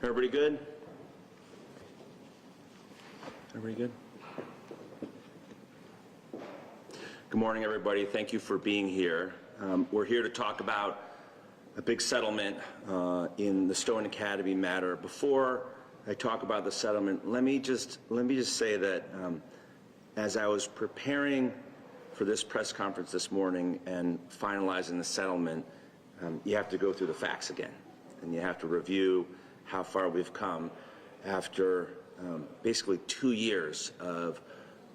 Everybody good? Everybody good? Good morning, everybody. Thank you for being here. We're here to talk about a big settlement in the Stone Academy matter. Before I talk about the settlement, let me just say that as I was preparing for this press conference this morning and finalizing the settlement, you have to go through the facts again, and you have to review how far we've come after basically 2 years of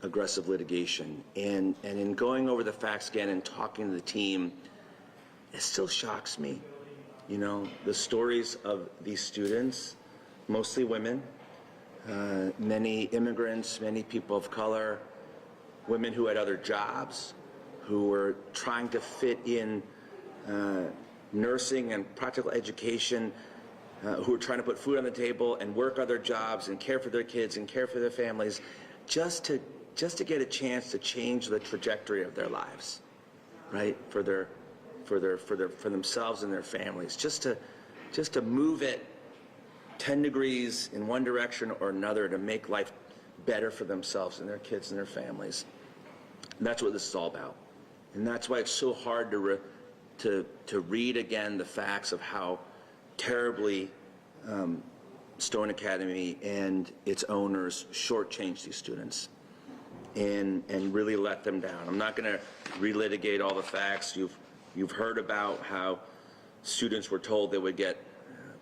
aggressive litigation. And in going over the facts again and talking to the team, it still shocks me. You know, the stories of these students, mostly women, many immigrants, many people of color, women who had other jobs, who were trying to fit in nursing and practical education, who were trying to put food on the table and work other jobs and care for their kids and care for their families, just to get a chance to change the trajectory of their lives, right? For themselves and their families, just to move it 10 degrees in one direction or another to make life better for themselves and their kids and their families. And that's what this is all about. And that's why it's so hard to read again the facts of how terribly Stone Academy and its owners shortchanged these students and really let them down. I'm not going to relitigate all the facts. You've heard about how students were told they would get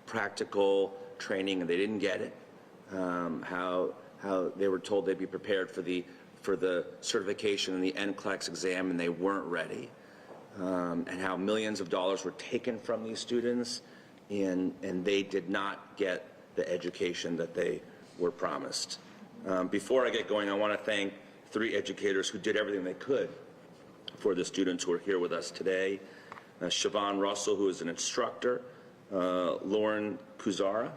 practical training and they didn't get it. How they were told they'd be prepared for the certification and the NCLEX exam and they weren't ready. And how millions of dollars were taken from these students and they did not get the education that they were promised. Before I get going, I want to thank 3 educators who did everything they could for the students who are here with us today. Siobhan Russell, who is an instructor, Lauren Kuzara,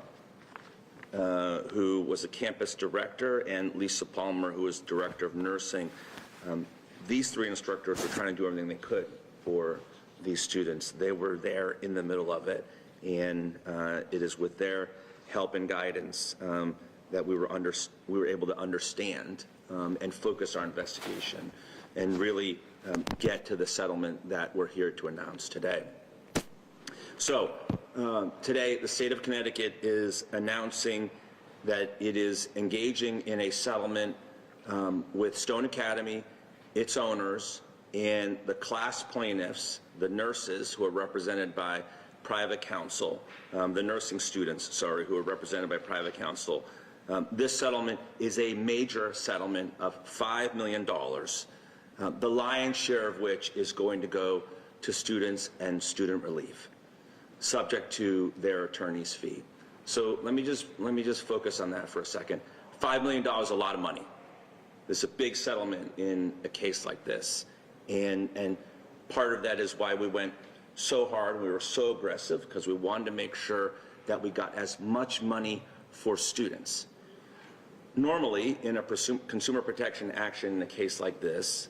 who was a campus director, and Lisa Palmer, who was director of nursing. These 3 instructors were trying to do everything they could for these students. They were there in the middle of it, and it is with their help and guidance that we were able to understand and focus our investigation and really get to the settlement that we're here to announce today. So today, the state of Connecticut is announcing that it is engaging in a settlement with Stone Academy, its owners, and the class plaintiffs, the nurses who are represented by private counsel, the nursing students, sorry, who are represented by private counsel. This settlement is a major settlement of $5 million, the lion's share of which is going to go to students and student relief, subject to their attorney's fee. So let me just focus on that for a second. $5 million is a lot of money. This is a big settlement in a case like this. And part of that is why we went so hard, we were so aggressive, because we wanted to make sure that we got as much money for students. Normally, in a consumer protection action in a case like this,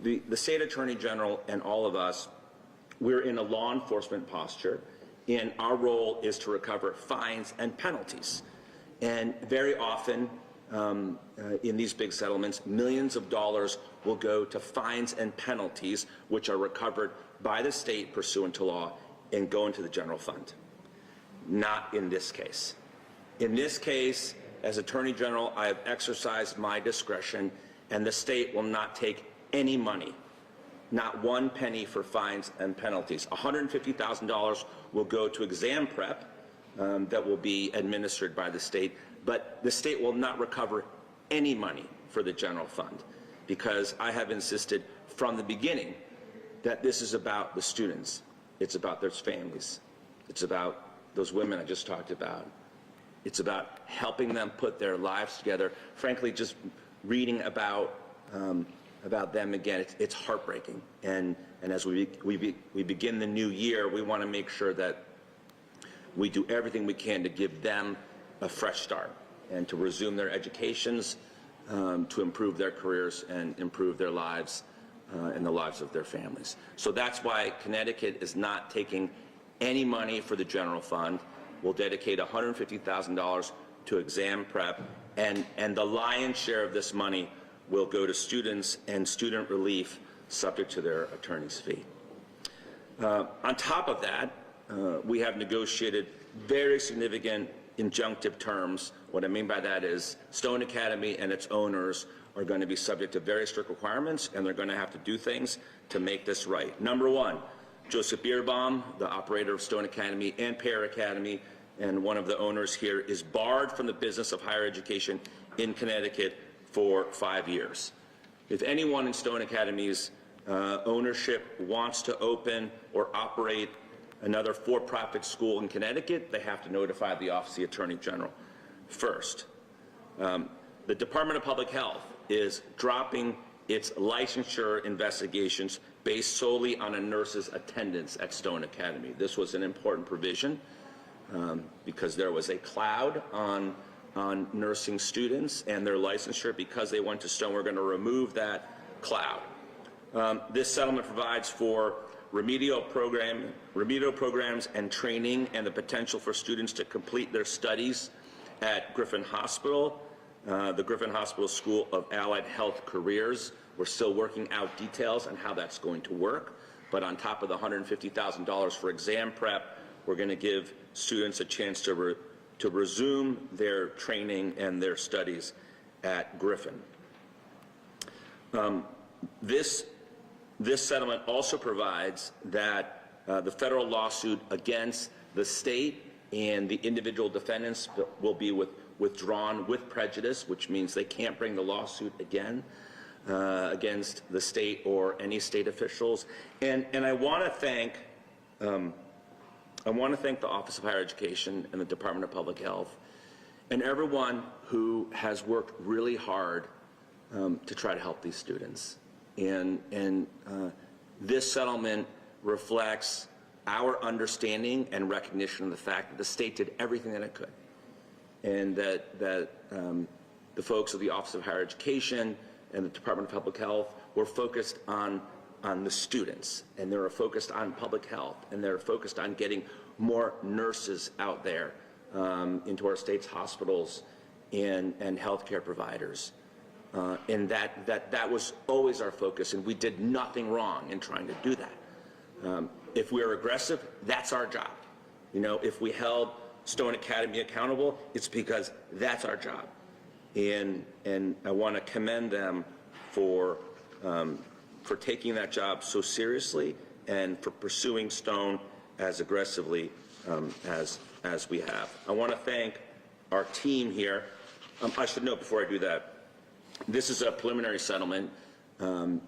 the state attorney general and all of us, we're in a law enforcement posture, and our role is to recover fines and penalties. And very often, in these big settlements, millions of dollars will go to fines and penalties, which are recovered by the state pursuant to law and go into the general fund. Not in this case. In this case, as Attorney General, I have exercised my discretion, and the state will not take any money, not one penny, for fines and penalties. $150,000 will go to exam prep that will be administered by the state, but the state will not recover any money for the general fund, because I have insisted from the beginning that this is about the students. It's about their families. It's about those women I just talked about. It's about helping them put their lives together. Frankly, just reading about them again, it's heartbreaking. And as we begin the new year, we want to make sure that we do everything we can to give them a fresh start and to resume their educations, to improve their careers and improve their lives and the lives of their families. So that's why Connecticut is not taking any money for the general fund. will dedicate $150,000 to exam prep, and the lion's share of this money will go to students and student relief subject to their attorney's fee. On top of that, we have negotiated very significant injunctive terms. What I mean by that is Stone Academy and its owners are going to be subject to very strict requirements, and they're going to have to do things to make this right. Number one, Joseph Bierbaum, the operator of Stone Academy and Pear Academy, and one of the owners here, is barred from the business of higher education in Connecticut for 5 years. If anyone in Stone Academy's ownership wants to open or operate another for-profit school in Connecticut, they have to notify the Office of the Attorney General first. The Department of Public Health is dropping its licensure investigations based solely on a nurse's attendance at Stone Academy. This was an important provision because there was a cloud on nursing students and their licensure. Because they went to Stone, we're going to remove that cloud. This settlement provides for remedial programs and training, and the potential for students to complete their studies at Griffin Hospital, the Griffin Hospital School of Allied Health Careers. We're still working out details on how that's going to work, but on top of the $150,000 for exam prep, we're going to give students a chance to resume their training and their studies at Griffin. This settlement also provides that the federal lawsuit against the state and the individual defendants will be withdrawn with prejudice, which means they can't bring the lawsuit again against the state or any state officials. And I want to thank the Office of Higher Education and the Department of Public Health and everyone who has worked really hard to try to help these students. And this settlement reflects our understanding and recognition of the fact that the state did everything that it could, and that the folks of the Office of Higher Education and the Department of Public Health were focused on the students, and they were focused on public health, and they're focused on getting more nurses out there into our state's hospitals and healthcare providers. And that was always our focus, and we did nothing wrong in trying to do that. If we were aggressive, that's our job. You know, if we held Stone Academy accountable, it's because that's our job. And I want to commend them for taking that job so seriously and for pursuing Stone as aggressively as we have. I want to thank our team here. I should note before I do that, this is a preliminary settlement.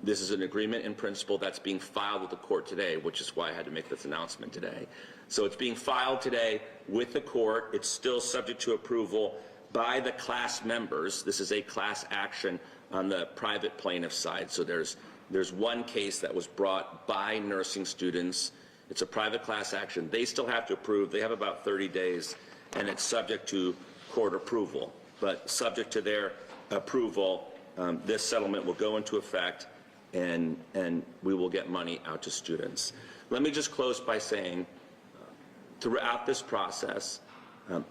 This is an agreement in principle that's being filed with the court today, which is why I had to make this announcement today. So it's being filed today with the court. It's still subject to approval by the class members. This is a class action on the private plaintiff side. So there's one case that was brought by nursing students. It's a private class action. They still have to approve. They have about 30 days, and it's subject to court approval. But subject to their approval, this settlement will go into effect, and we will get money out to students. Let me just close by saying, throughout this process,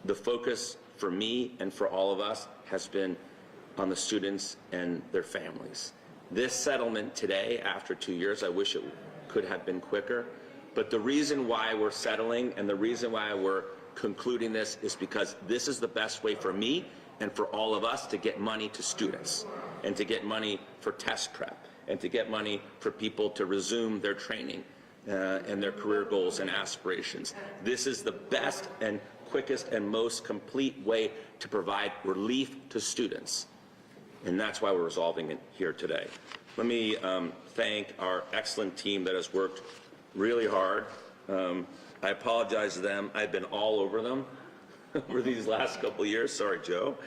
the focus for me and for all of us has been on the students and their families. This settlement today, after 2 years, I wish it could have been quicker, but the reason why we're settling and the reason why we're concluding this is because this is the best way for me and for all of us to get money to students, and to get money for test prep, and to get money for people to resume their training and their career goals and aspirations. This is the best and quickest and most complete way to provide relief to students, and that's why we're resolving it here today. Let me thank our excellent team that has worked really hard. I apologize to them. I've been all over them over these last couple of years. Sorry, Joe.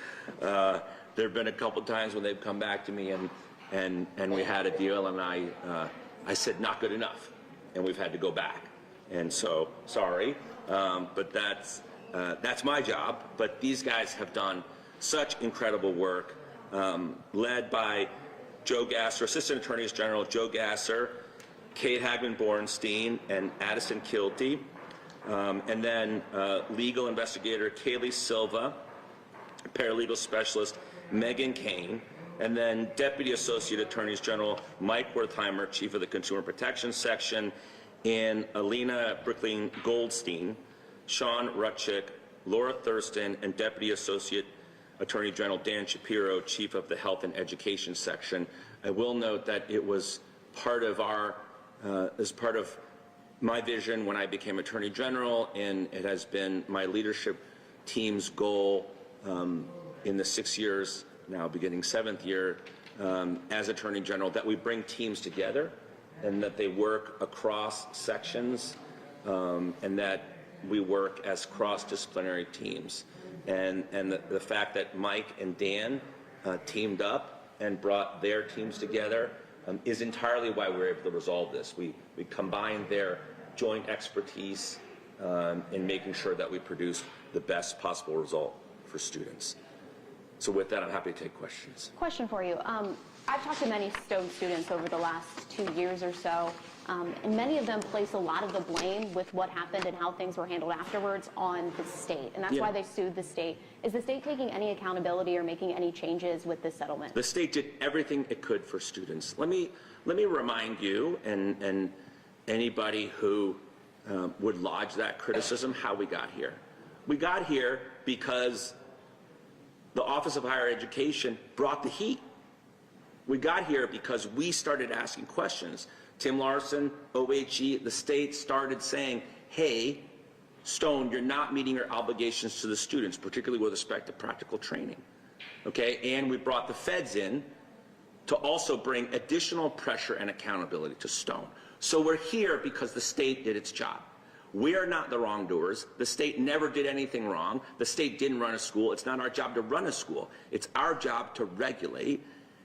There have been a couple times when they've come back to me and we had a deal, and I said not good enough, and we've had to go back. And so sorry, but that's my job. But these guys have done such incredible work, led by Joe Gasser, Assistant Attorneys General Joe Gasser, Kate Hagman-Bornstein, and Addison Kilty. And then legal investigator Kaylee Silva, paralegal specialist Megan Kane, and then Deputy Associate Attorneys General Mike Wertheimer, Chief of the Consumer Protection Section, and Alina Brickling Goldstein, Sean Rutchick, Laura Thurston, and Deputy Associate Attorney General Dan Shapiro, Chief of the Health and Education Section. I will note that it was part of my vision when I became Attorney General, and it has been my leadership team's goal in the 6 years, now beginning 7th year, as Attorney General, that we bring teams together and that they work across sections, and that we work as cross-disciplinary teams. And the fact that Mike and Dan teamed up and brought their teams together is entirely why we're able to resolve this. We combined their joint expertise in making sure that we produce the best possible result for students. So with that, I'm happy to take questions. Question for you. I've talked to many Stone students over the last 2 years or so, and many of them place a lot of the blame with what happened and how things were handled afterwards on the state, and that's why they sued the state. Is the state taking any accountability or making any changes with this settlement? The state did everything it could for students. Let me remind you and anybody who would lodge that criticism how we got here. We got here because the Office of Higher Education brought the heat. We got here because we started asking questions. Tim Larson, OHE, the state started saying, hey, Stone, you're not meeting your obligations to the students, particularly with respect to practical training. Okay, and we brought the feds in to also bring additional pressure and accountability to Stone. So we're here because the state did its job. We are not the wrongdoers. The state never did anything wrong. The state didn't run a school. It's not our job to run a school. It's our job to regulate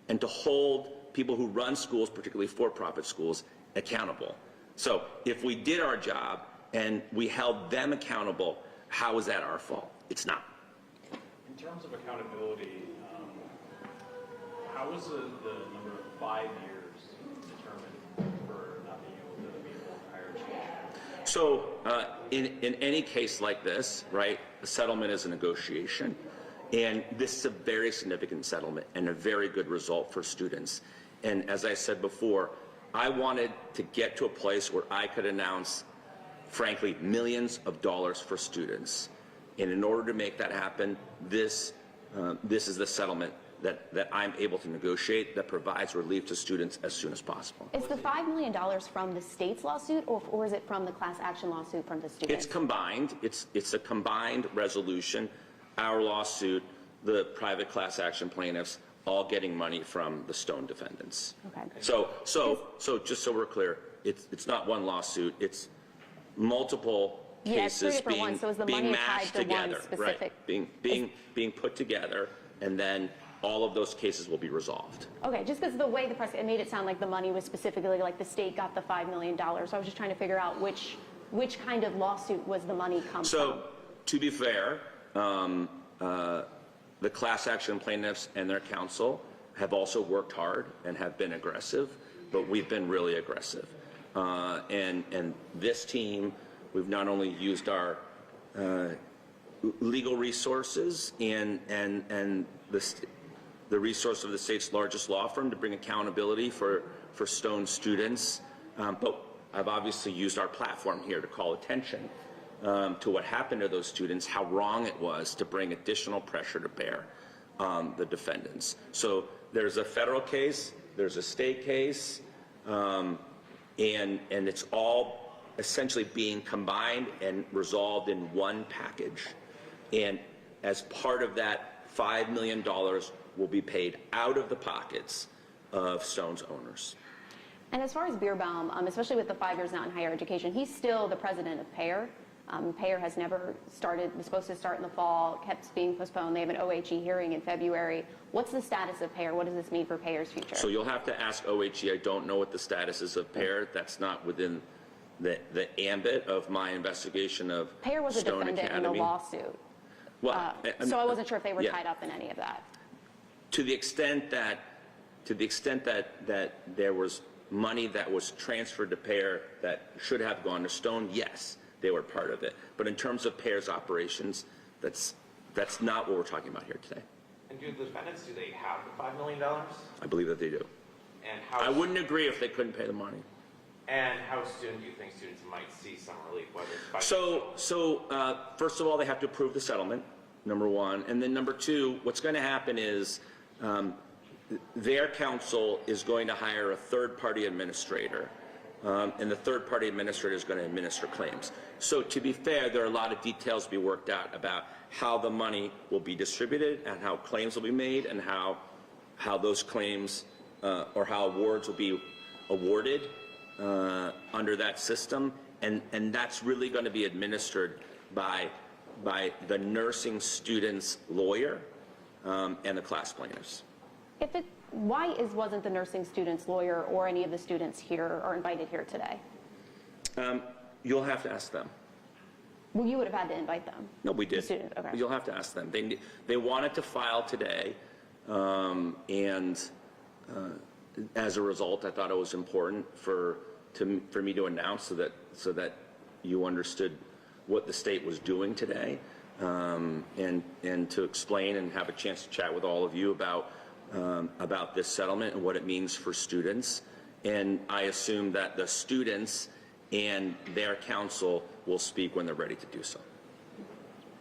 and to hold people who run schools, particularly for-profit schools, accountable. So if we did our job and we held them accountable, how is that our fault? It's not. In terms of accountability, how was the number of 5 years determined for not being able to meet higher education? So in any case like this, right, a settlement is a negotiation. And this is a very significant settlement and a very good result for students. And as I said before, I wanted to get to a place where I could announce, frankly, millions of dollars for students. And in order to make that happen, this is the settlement that I'm able to negotiate that provides relief to students as soon as possible. Is the $5 million from the state's lawsuit, or is it from the class action lawsuit from the students? It's combined. It's a combined resolution. Our lawsuit, the private class action plaintiffs, all getting money from the Stone defendants. Okay. So just so we're clear, it's not one lawsuit. It's multiple cases being mashed together, right? Being put together, and then all of those cases will be resolved. Okay, just because the way the press, it made it sound like the money was specifically like the state got the $5 million. So I was just trying to figure out which kind of lawsuit was the money come from. So to be fair, the class action plaintiffs and their counsel have also worked hard and have been aggressive, but we've been really aggressive. And this team, we've not only used our legal resources and the resource of the state's largest law firm to bring accountability for Stone students, but I've obviously used our platform here to call attention to what happened to those students, how wrong it was to bring additional pressure to bear on the defendants. So there's a federal case, there's a state case, and it's all essentially being combined and resolved in one package. And as part of that, $5 million will be paid out of the pockets of Stone's owners. And as far as Bierbaum, especially with the 5 years now in higher education, he's still the president of PAYER. PAYER has never started, was supposed to start in the fall, kept being postponed. They have an OHE hearing in February. What's the status of PAYER? What does this mean for PAYER's future? So you'll have to ask OHE. I don't know what the status is of PAYER. That's not within the ambit of my investigation of PAYER was Stone a defendant Academy. in the lawsuit. Well, so I wasn't sure if they were tied up in any of that. To the extent that there was money that was transferred to PAYER that should have gone to Stone, yes. they were part of it. But in terms of pairs operations, that's not what we're talking about here today. And do the defendants, do they have the $5 million? I believe that they do. And I wouldn't agree if they couldn't pay the money. And how soon do you think students might see some relief, whether it's by So first of all, they have to approve the settlement, number one. And then number two, what's going to happen is their counsel is going to hire a third-party administrator. And the third-party administrator is going to administer claims. So to be fair, there are a lot of details to be worked out about how the money will be distributed and how claims will be made and how those claims or how awards will be awarded under that system. And that's really going to be administered by the nursing student's lawyer and the class plaintiffs. Why wasn't the nursing student's lawyer or any of the students here or invited here today? You'll have to ask them. Well, you would have had to invite them. No, we did. The student, okay. You'll have to ask them. They wanted to file today, and as a result, I thought it was important for me to announce so that you understood what the state was doing today, and to explain and have a chance to chat with all of you about this settlement and what it means for students. And I assume that the students and their counsel will speak when they're ready to do so.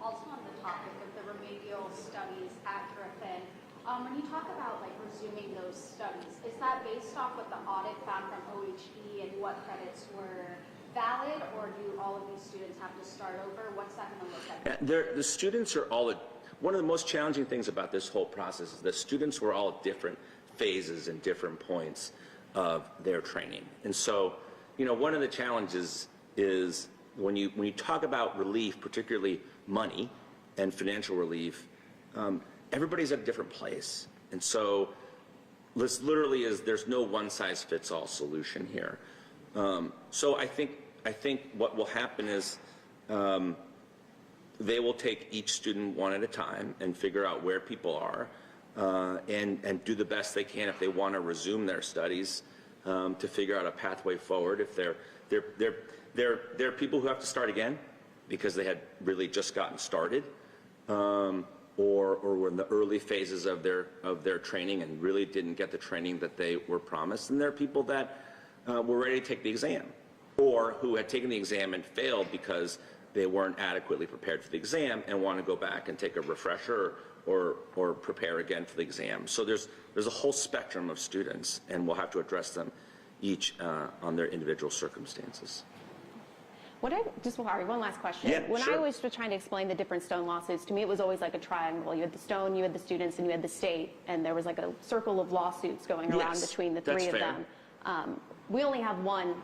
Also on the topic of the remedial studies at Griffin, when you talk about like resuming those studies, is that based off what the audit found from OHE and what credits were valid, or do all of these students have to start over? What's that going to look like? The students are all one of the most challenging things about this whole process is the students were all at different phases and different points of their training. And so, one of the challenges is when you talk about relief, particularly money and financial relief, everybody's at a different place. And so this literally there's no one-size-fits-all solution here. So I think what will happen is they will take each student one at a time and figure out where people are and do the best they can if they want to resume their studies to figure out a pathway forward. If they're people who have to start again because they had really just gotten started or were in the early phases of their training and really didn't get the training that they were promised. And there are people that were ready to take the exam or who had taken the exam and failed because they weren't adequately prepared for the exam and want to go back and take a refresher or prepare again for the exam. So there's a whole spectrum of students, and we'll have to address them each on their individual circumstances. Harry, one last question. Yeah, when sure. I was trying to explain the different Stone lawsuits, to me it was always like a triangle. You had the Stone, you had the students, and you had the state, and there was like a circle of lawsuits going around between the three of them. We only have one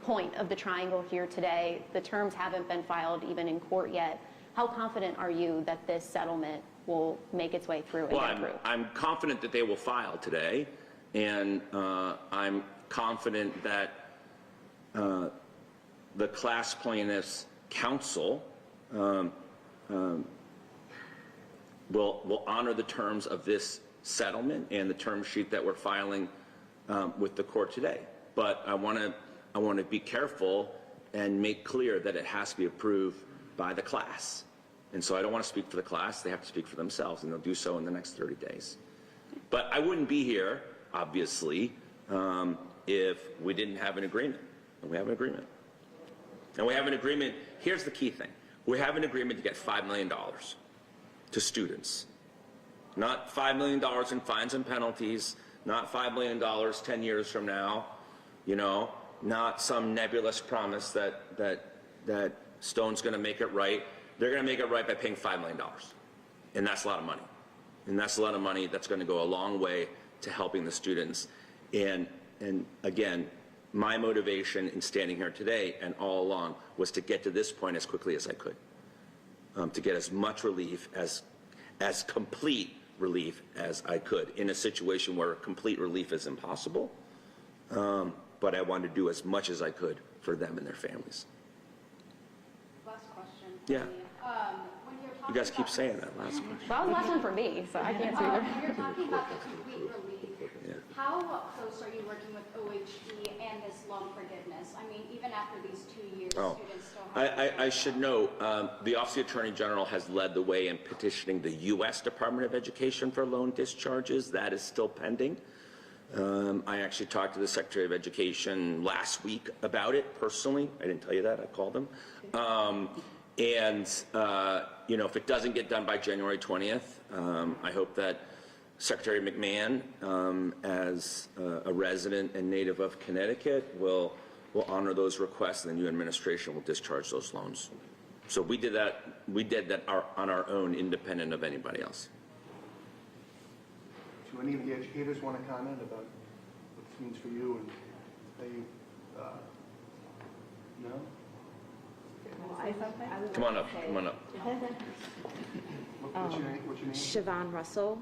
point of the triangle here today. The terms haven't been filed even in court yet. How confident are you that this settlement will make its way through and get approved? I'm confident that they will file today, and I'm confident that the class plaintiffs' counsel will honor the terms of this settlement and the term sheet that we're filing with the court today. But I want to be careful and make clear that it has to be approved by the class. And so I don't want to speak for the class. They have to speak for themselves, and they'll do so in the next 30 days. But I wouldn't be here, obviously, if we didn't have an agreement. And we have an agreement. And we have an agreement. Here's the key thing. We have an agreement to get $5 million to students. Not $5 million in fines and penalties, not $5 million 10 years from now, not some nebulous promise that Stone's going to make it right. They're going to make it right by paying $5 million. And that's a lot of money. And that's a lot of money that's going to go a long way to helping the students. And again, my motivation in standing here today and all along was to get to this point as quickly as I could, to get as much relief, as complete relief as I could in a situation where complete relief is impossible. But I wanted to do as much as I could for them and their families. Last question. Yeah. When you're talking You guys keep about saying that last question. Well, that was the last one for me, so I can't see either. When you're talking about the complete relief, Yeah. how close are you working with OHE and this loan forgiveness? I mean, even after these 2 years, students still I should note, the Office of the Attorney General has led the way in petitioning the U.S. Department of Education for loan discharges. That is still pending. I actually talked to the Secretary of Education last week about it personally. I didn't tell you that. I called him. You know, if it doesn't get done by January 20th, I hope that Secretary McMahon, as a resident and native of Connecticut, will honor those requests, and the new administration will discharge those loans. So we did that on our own, independent of anybody else. Do any of the educators want to comment about what this means for you and how you, no? Come on up, come on up. What's your name? Siobhan Russell,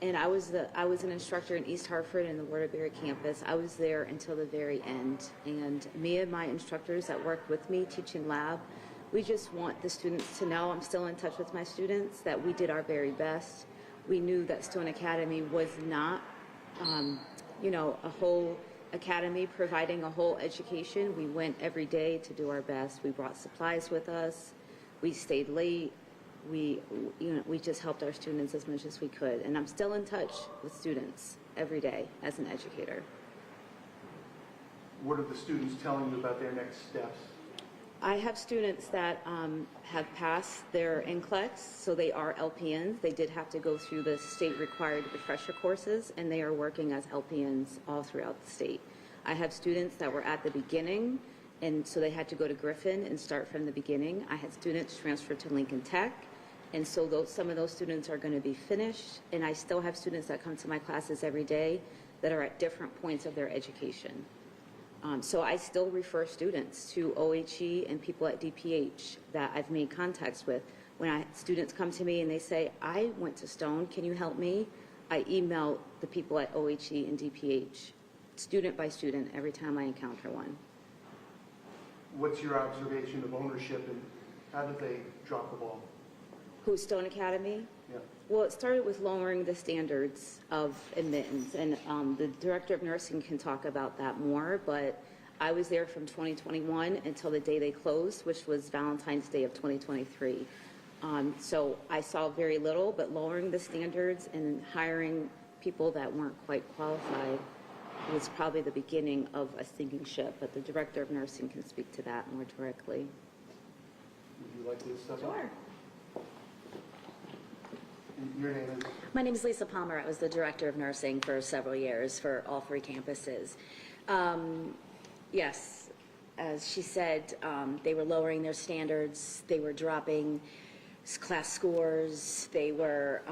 and I was an instructor in East Hartford and the Waterbury campus. I was there until the very end, and me and my instructors that worked with me teaching lab, we just want the students to know, I'm still in touch with my students, that we did our very best. We knew that Stone Academy was not, you know, a whole academy providing a whole education. We went every day to do our best. We brought supplies with us. We stayed late. We just helped our students as much as we could. And I'm still in touch with students every day as an educator. What are the students telling you about their next steps? I have students that have passed their NCLEX, so they are LPNs. They did have to go through the state-required refresher courses, and they are working as LPNs all throughout the state. I have students that were at the beginning, and so they had to go to Griffin and start from the beginning. I had students transfer to Lincoln Tech, and so some of those students are going to be finished, and I still have students that come to my classes every day that are at different points of their education. So I still refer students to OHE and people at DPH that I've made contacts with. When students come to me and they say, I went to Stone, can you help me? I email the people at OHE and DPH, student by student, every time I encounter one. What's your observation of ownership, and how did they drop the ball? Who's Stone Academy? Yeah. Well, it started with lowering the standards of admittance, and the Director of Nursing can talk about that more, but I was there from 2021 until the day they closed, which was Valentine's Day of 2023. So I saw very little, but lowering the standards and hiring people that weren't quite qualified was probably the beginning of a sinking ship, but the Director of Nursing can speak to that more directly. Would you like to step up? Sure. Your name is? My name is Lisa Palmer. I was the director of nursing for several years for all three campuses. Yes, as she said, they were lowering their standards. They were dropping class scores. They were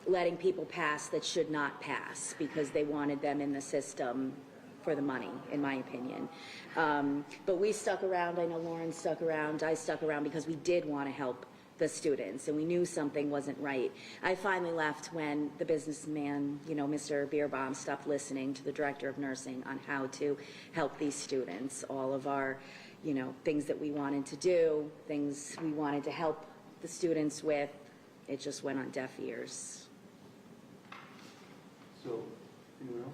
letting people pass that should not pass because they wanted them in the system for the money, in my opinion. But we stuck around. I know Lauren stuck around. I stuck around because we did want to help the students, and we knew something wasn't right. I finally left when the businessman, you know, Mr. Beerbaum, stopped listening to the director of nursing on how to help these students. All of our, you know, things that we wanted to do, things we wanted to help the students with, it just went on deaf ears. So, anyone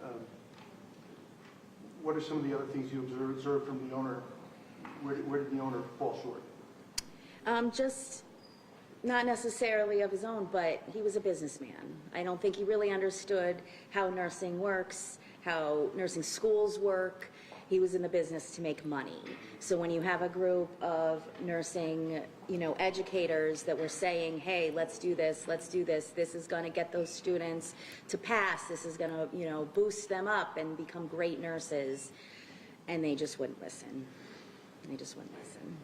else? What are some of the other things you observed from the owner? Where did the owner fall short? Just not necessarily of his own, but he was a businessman. I don't think he really understood how nursing works, how nursing schools work. He was in the business to make money. So when you have a group of nursing, you know, educators that were saying, hey, let's do this, this is going to get those students to pass, this is going to, you know, boost them up and become great nurses, and they just wouldn't listen. They just wouldn't listen.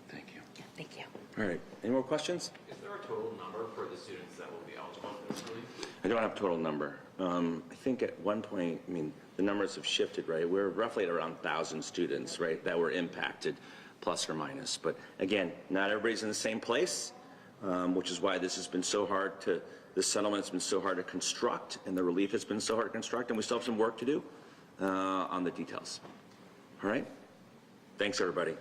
Thank you. Yeah, thank you. All right, any more questions? Is there a total number for the students that will be eligible for this relief? I don't have a total number. I think at one point, I mean, the numbers have shifted, right? We're roughly at around 1,000 students, right, that were impacted, plus or minus. But again, not everybody's in the same place, which is why this has been so hard this settlement's been so hard to construct, and the relief has been so hard to construct, and we still have some work to do on the details. All right? Thanks, everybody.